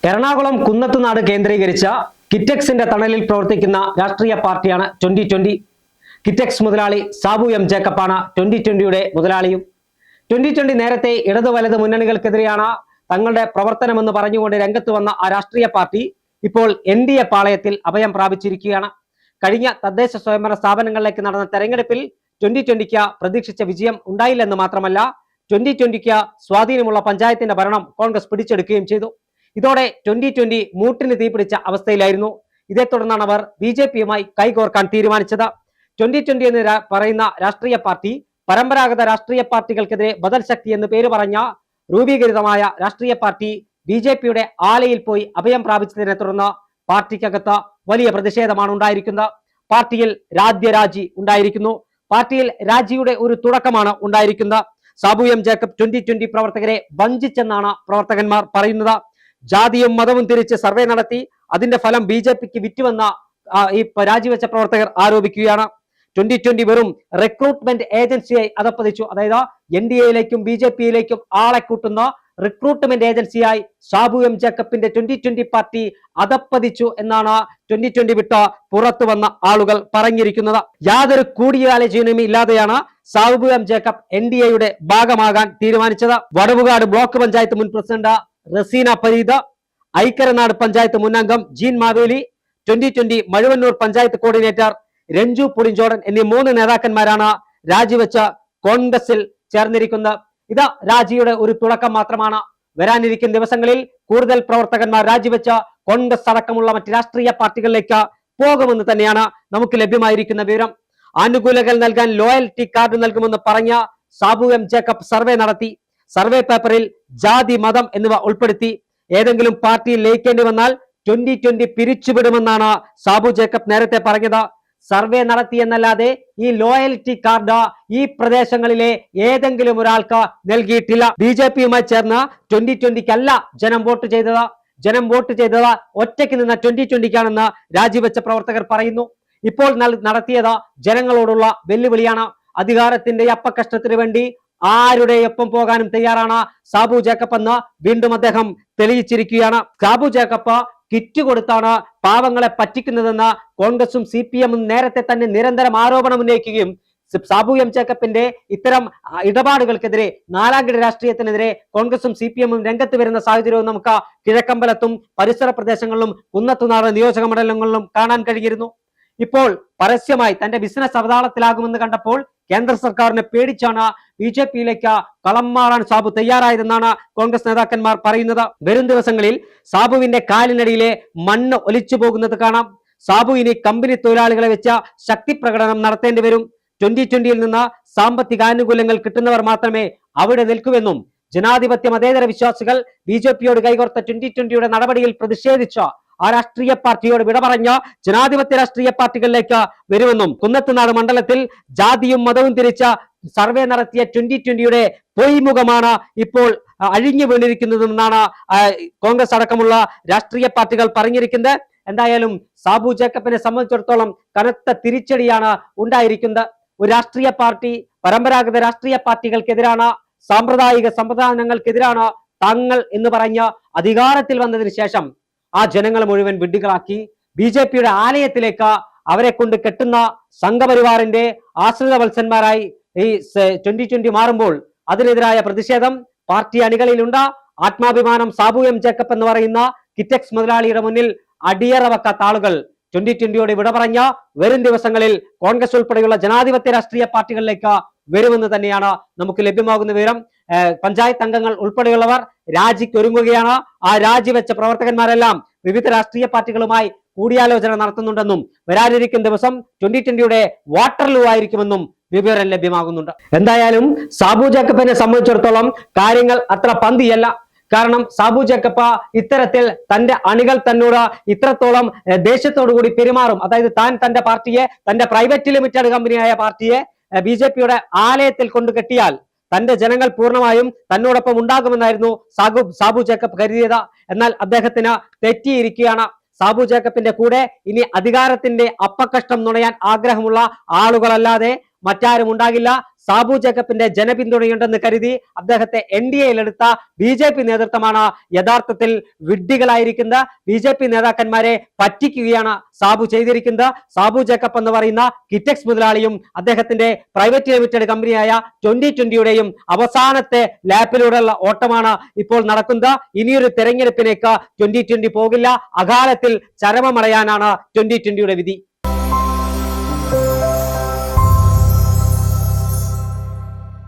എറണാകുളം കുന്നത്തുനാട് കേന്ദ്രീകരിച്ച കിറ്റെക്സിന്റെ തണലിൽ പ്രവർത്തിക്കുന്ന രാഷ്ട്രീയ പാർട്ടിയാണ് 2020. കിറ്റെക്സ് മുതലാളി സാബു എം ജേക്കബാണ് 2020യുടെ മുതലാളിയും. 2020 നേരത്തെ ഇടതു വലത് മുന്നണികൾക്കെതിരെയാണ് തങ്ങളുടെ പ്രവർത്തനമെന്ന് പറഞ്ഞുകൊണ്ട് രംഗത്ത് വന്ന ആ രാഷ്ട്രീയ പാർട്ടി ഇപ്പോൾ NDA പാളയത്തിൽ അഭയം പ്രാപിച്ചിരിക്കുകയാണ്. കഴിഞ്ഞ തദ്ദേശ സ്വയംഭരണ സ്ഥാപനങ്ങളിലേക്ക് നടന്ന തെരഞ്ഞെടുപ്പിൽ 2020ക്ക് പ്രതീക്ഷിച്ച വിജയം ഉണ്ടായില്ലെന്ന് മാത്രമല്ല 2020ക്ക് സ്വാധീനമുള്ള പഞ്ചായത്തിന്റെ ഭരണം കോൺഗ്രസ് പിടിച്ചെടുക്കുകയും ചെയ്തു. ഇതോടെ 2020 മൂട്ടിന് തീപിടിച്ച അവസ്ഥയിലായിരുന്നു. ഇതേ തുടർന്നാണ് അവർ BJPയുമായി കൈകോർക്കാൻ തീരുമാനിച്ചത്. 2020 എന്ന് പറയുന്ന രാഷ്ട്രീയ പാർട്ടി പരമ്പരാഗത രാഷ്ട്രീയ പാർട്ടികൾക്കെതിരെ ബദൽ ശക്തി എന്ന് പേര് പറഞ്ഞ രൂപീകരിതമായ രാഷ്ട്രീയ പാർട്ടി BJPയുടെ ആലയിൽ പോയി അഭയം പ്രാപിച്ചതിനെ തുടർന്ന് പാർട്ടിക്കകത്ത് വലിയ പ്രതിഷേധമാണ് ഉണ്ടായിരിക്കുന്നത്. പാർട്ടിയിൽ രാജ്യരാജി ഉണ്ടായിരിക്കുന്നു. പാർട്ടിയിൽ രാജിയുടെ ഒരു തുടക്കമാണ് ഉണ്ടായിരിക്കുന്നത്. സാബു എം ജേക്കബ് 2020 പ്രവർത്തകരെ വഞ്ചിച്ചെന്നാണ് പ്രവർത്തകന്മാർ പറയുന്നത്. ജാതിയും മതവും തിരിച്ച് സർവേ നടത്തി അതിന്റെ ഫലം BJPക്ക് വിറ്റുവെന്ന ഈ രാജിവെച്ച പ്രവർത്തകർ ആരോപിക്കുകയാണ്. 2020 വെറും റിക്രൂട്ട്മെന്റ് ഏജൻസിയായി അധപ്പതിച്ചു. അതായത് NDAയിലേക്കും BJPയിലേക്കും ആളെ കൂട്ടുന്ന റിക്രൂട്ട്മെന്റ് ഏജൻസിയായി സാബു എം ജേക്കബിന്റെ 2020 പാർട്ടി അധപ്പതിച്ചു എന്നാണ് 2020 വിട്ട് പുറത്തു വന്ന ആളുകൾ പറഞ്ഞിരിക്കുന്നത്. യാതൊരു കൂടിയാലോചനയും ഇല്ലാതെയാണ് സാബു എം ജേക്കബ് NDAയുടെ ഭാഗമാകാൻ തീരുമാനിച്ചത്. വടവുകാട് ബ്ലോക്ക് പഞ്ചായത്ത് മുൻ പ്രസിഡന്റ് റസീന പരീദ്, ഐക്കരനാട് പഞ്ചായത്ത് മുൻ അംഗം ജീൻ മാവേലി, 2020 മഴുവന്നൂർ പഞ്ചായത്ത് കോർഡിനേറ്റർ രഞ്ജു പുളിഞ്ചോടൻ എന്നീ 3 നേതാക്കന്മാരാണ് രാജിവെച്ച കോൺഗ്രസിൽ ചേർന്നിരിക്കുന്നത്. ഇത് രാജിയുടെ ഒരു തുടക്കം മാത്രമാണ്. വരാനിരിക്കുന്ന ദിവസങ്ങളിൽ കൂടുതൽ പ്രവർത്തകന്മാർ രാജിവെച്ച കോൺഗ്രസ് അടക്കമുള്ള മറ്റ് രാഷ്ട്രീയ പാർട്ടികളിലേക്ക് പോകുമെന്ന് തന്നെയാണ് നമുക്ക് ലഭ്യമായിരിക്കുന്ന വിവരം. ആനുകൂല്യങ്ങൾ നൽകാൻ ലോയൽറ്റി കാർഡ് നൽകുമെന്ന് പറഞ്ഞ സാബു എം ജേക്കബ് സർവേ നടത്തി. സർവേ പേപ്പറിൽ ജാതി മതം എന്നിവ ഉൾപ്പെടുത്തി. ഏതെങ്കിലും പാർട്ടിയിൽ ലയിക്കേണ്ടി വന്നാൽ 2020 പിരിച്ചുവിടുമെന്നാണ് സാബു ജേക്കബ് നേരത്തെ പറഞ്ഞത്. സർവേ നടത്തിയെന്നല്ലാതെ ഈ ലോയൽറ്റി കാർഡ് ഈ പ്രദേശങ്ങളിലെ ഏതെങ്കിലും ഒരാൾക്ക് നൽകിയിട്ടില്ല. BJPയുമായി ചേർന്ന് 2020ക്കല്ല ജനം വോട്ട് ചെയ്തത്. ജനം വോട്ട് ചെയ്തത് ഒറ്റയ്ക്ക് നിന്ന 2020ക്കാണെന്ന് രാജിവെച്ച പ്രവർത്തകർ പറയുന്നു. ഇപ്പോൾ നടത്തിയത് ജനങ്ങളോടുള്ള വെല്ലുവിളിയാണ്. അധികാരത്തിന്റെ അപ്പക്കഷ്ടത്തിന് വേണ്ടി ആരുടെയൊപ്പം പോകാനും തയ്യാറാണ് സാബു ജേക്കബ് എന്ന് വീണ്ടും അദ്ദേഹം തെളിയിച്ചിരിക്കുകയാണ്. സാബു ജേക്കബ് കിറ്റ് കൊടുത്താണ് പാവങ്ങളെ പറ്റിക്കുന്നതെന്ന് കോൺഗ്രസും CPMും നേരത്തെ തന്നെ നിരന്തരം ആരോപണം ഉന്നയിക്കുകയും സാബു എം ജേക്കബിന്റെ ഇത്തരം ഇടപാടുകൾക്കെതിരെ നാലാംകിട രാഷ്ട്രീയത്തിനെതിരെ കോൺഗ്രസും CPMും രംഗത്ത് വരുന്ന സാഹചര്യവും നമുക്ക് കിഴക്കമ്പലത്തും പരിസര പ്രദേശങ്ങളിലും കുന്നത്തുനാട് നിയോജക മണ്ഡലങ്ങളിലും കാണാൻ കഴിഞ്ഞിരുന്നു. ഇപ്പോൾ പരസ്യമായി തന്റെ ബിസിനസ് അവതാളത്തിലാകുമെന്ന് കണ്ടപ്പോൾ കേന്ദ്ര സർക്കാരിനെ പേടിച്ചാണ് BJPയിലേക്ക് കളം മാറാൻ സാബു തയ്യാറായതെന്നാണ് കോൺഗ്രസ് നേതാക്കന്മാർ പറയുന്നത്. വരും ദിവസങ്ങളിൽ സാബുവിന്റെ കാലിനടിയിലെ മണ്ണ് ഒലിച്ചു പോകുന്നത് കാണാം. സാബു ഇനി കമ്പനി തൊഴിലാളികളെ വെച്ച ശക്തി പ്രകടനം നടത്തേണ്ടി വരും. 2020യിൽ നിന്ന് സാമ്പത്തിക ആനുകൂല്യങ്ങൾ കിട്ടുന്നവർ മാത്രമേ അവിടെ നിൽക്കുമെന്നും ജനാധിപത്യ മതേതര വിശ്വാസികൾ BJPയോട് കൈകോർത്ത 2020യുടെ നടപടിയിൽ പ്രതിഷേധിച്ച ആ രാഷ്ട്രീയ പാർട്ടിയോട് വിട പറഞ്ഞ ജനാധിപത്യ രാഷ്ട്രീയ പാർട്ടികളിലേക്ക് വരുമെന്നും കുന്നത്തുനാട് മണ്ഡലത്തിൽ ജാതിയും മതവും തിരിച്ച സർവേ നടത്തിയ 2020യുടെ പൊയ്മുഖമാണ് ഇപ്പോൾ അഴിഞ്ഞു വീണിരിക്കുന്നതെന്നാണ് കോൺഗ്രസ് അടക്കമുള്ള രാഷ്ട്രീയ പാർട്ടികൾ പറഞ്ഞിരിക്കുന്നത്. എന്തായാലും സാബു ജേക്കബിനെ സംബന്ധിച്ചിടത്തോളം കനത്ത തിരിച്ചടിയാണ് ഉണ്ടായിരിക്കുന്നത്. ഒരു രാഷ്ട്രീയ പാർട്ടി പരമ്പരാഗത രാഷ്ട്രീയ പാർട്ടികൾക്കെതിരാണ്, സാമ്പ്രദായിക സംവിധാനങ്ങൾക്കെതിരാണ് തങ്ങൾ എന്ന് പറഞ്ഞ അധികാരത്തിൽ വന്നതിന് ശേഷം ആ ജനങ്ങളെ മുഴുവൻ വിഡ്ഢികളാക്കി BJPയുടെ ആലയത്തിലേക്ക് അവരെ കൊണ്ട് കെട്ടുന്ന സംഘപരിവാറിന്റെ ആശ്രിത വത്സന്മാരായി ഈ 2020 മാറുമ്പോൾ അതിനെതിരായ പ്രതിഷേധം പാർട്ടി അണികളിലുണ്ട്. ആത്മാഭിമാനം സാബു എം ജേക്കബ് എന്ന് പറയുന്ന കിറ്റെക്സ് മുതലാളിയുടെ മുന്നിൽ അടിയറ വെക്കാത്ത ആളുകൾ 2020യോട് വിട പറഞ്ഞ വരും ദിവസങ്ങളിൽ കോൺഗ്രസ് ഉൾപ്പെടെയുള്ള ജനാധിപത്യ രാഷ്ട്രീയ പാർട്ടികളിലേക്ക് വരുമെന്ന് തന്നെയാണ് നമുക്ക് ലഭ്യമാകുന്ന വിവരം. പഞ്ചായത്ത് അംഗങ്ങൾ ഉൾപ്പെടെയുള്ളവർ രാജിക്കൊരുങ്ങുകയാണ്. ആ രാജിവെച്ച പ്രവർത്തകന്മാരെല്ലാം വിവിധ രാഷ്ട്രീയ പാർട്ടികളുമായി കൂടിയാലോചന നടത്തുന്നുണ്ടെന്നും വരാനിരിക്കുന്ന ദിവസം 2020യുടെ വാട്ടർലൂ ആയിരിക്കുമെന്നും വിവരം ലഭ്യമാകുന്നുണ്ട്. എന്തായാലും സാബു ജേക്കബിനെ സംബന്ധിച്ചിടത്തോളം കാര്യങ്ങൾ അത്ര പന്തിയല്ല. കാരണം സാബു ജേക്കബ് ഇത്തരത്തിൽ തന്റെ അണികൾ തന്നോട് ഇത്രത്തോളം ദേഷ്യത്തോടു കൂടി പെരുമാറും. അതായത് താൻ തന്റെ പാർട്ടിയെ, തന്റെ പ്രൈവറ്റ് ലിമിറ്റഡ് കമ്പനിയായ പാർട്ടിയെ BJPയുടെ ആലയത്തിൽ കൊണ്ടു കെട്ടിയാൽ തന്റെ ജനങ്ങൾ പൂർണ്ണമായും തന്നോടൊപ്പം ഉണ്ടാകുമെന്നായിരുന്നു സാബു ജേക്കബ് കരുതിയത്. എന്നാൽ അദ്ദേഹത്തിന് തെറ്റിയിരിക്കുകയാണ്. സാബു ജേക്കബിന്റെ കൂടെ ഇനി അധികാരത്തിന്റെ അപ്പക്കഷ്ടം നുണയാൻ ആഗ്രഹമുള്ള ആളുകളല്ലാതെ മറ്റാരും ഉണ്ടാകില്ല. സാബു ജേക്കബിന്റെ ജനപിന്തുണയുണ്ടെന്ന് കരുതി അദ്ദേഹത്തെ NDAയിൽ എടുത്ത BJP നേതൃത്വമാണ് യഥാർത്ഥത്തിൽ വിഡ്ഢികളായിരിക്കുന്നത്. BJP നേതാക്കന്മാരെ പറ്റിക്കുകയാണ് സാബു ചെയ്തിരിക്കുന്നത്. സാബു ജേക്കബ് എന്ന് പറയുന്ന കിറ്റക്സ് മുതലാളിയും അദ്ദേഹത്തിന്റെ പ്രൈവറ്റ് ലിമിറ്റഡ് കമ്പനിയായ 2020യുടെയും അവസാനത്തെ ലാപ്പിലൂടെയുള്ള ഓട്ടമാണ് ഇപ്പോൾ നടക്കുന്നത്. ഇനിയൊരു തെരഞ്ഞെടുപ്പിലേക്ക് 2020 പോകില്ല. അകാലത്തിൽ ചരമമടയാനാണ് 2020യുടെ വിധി.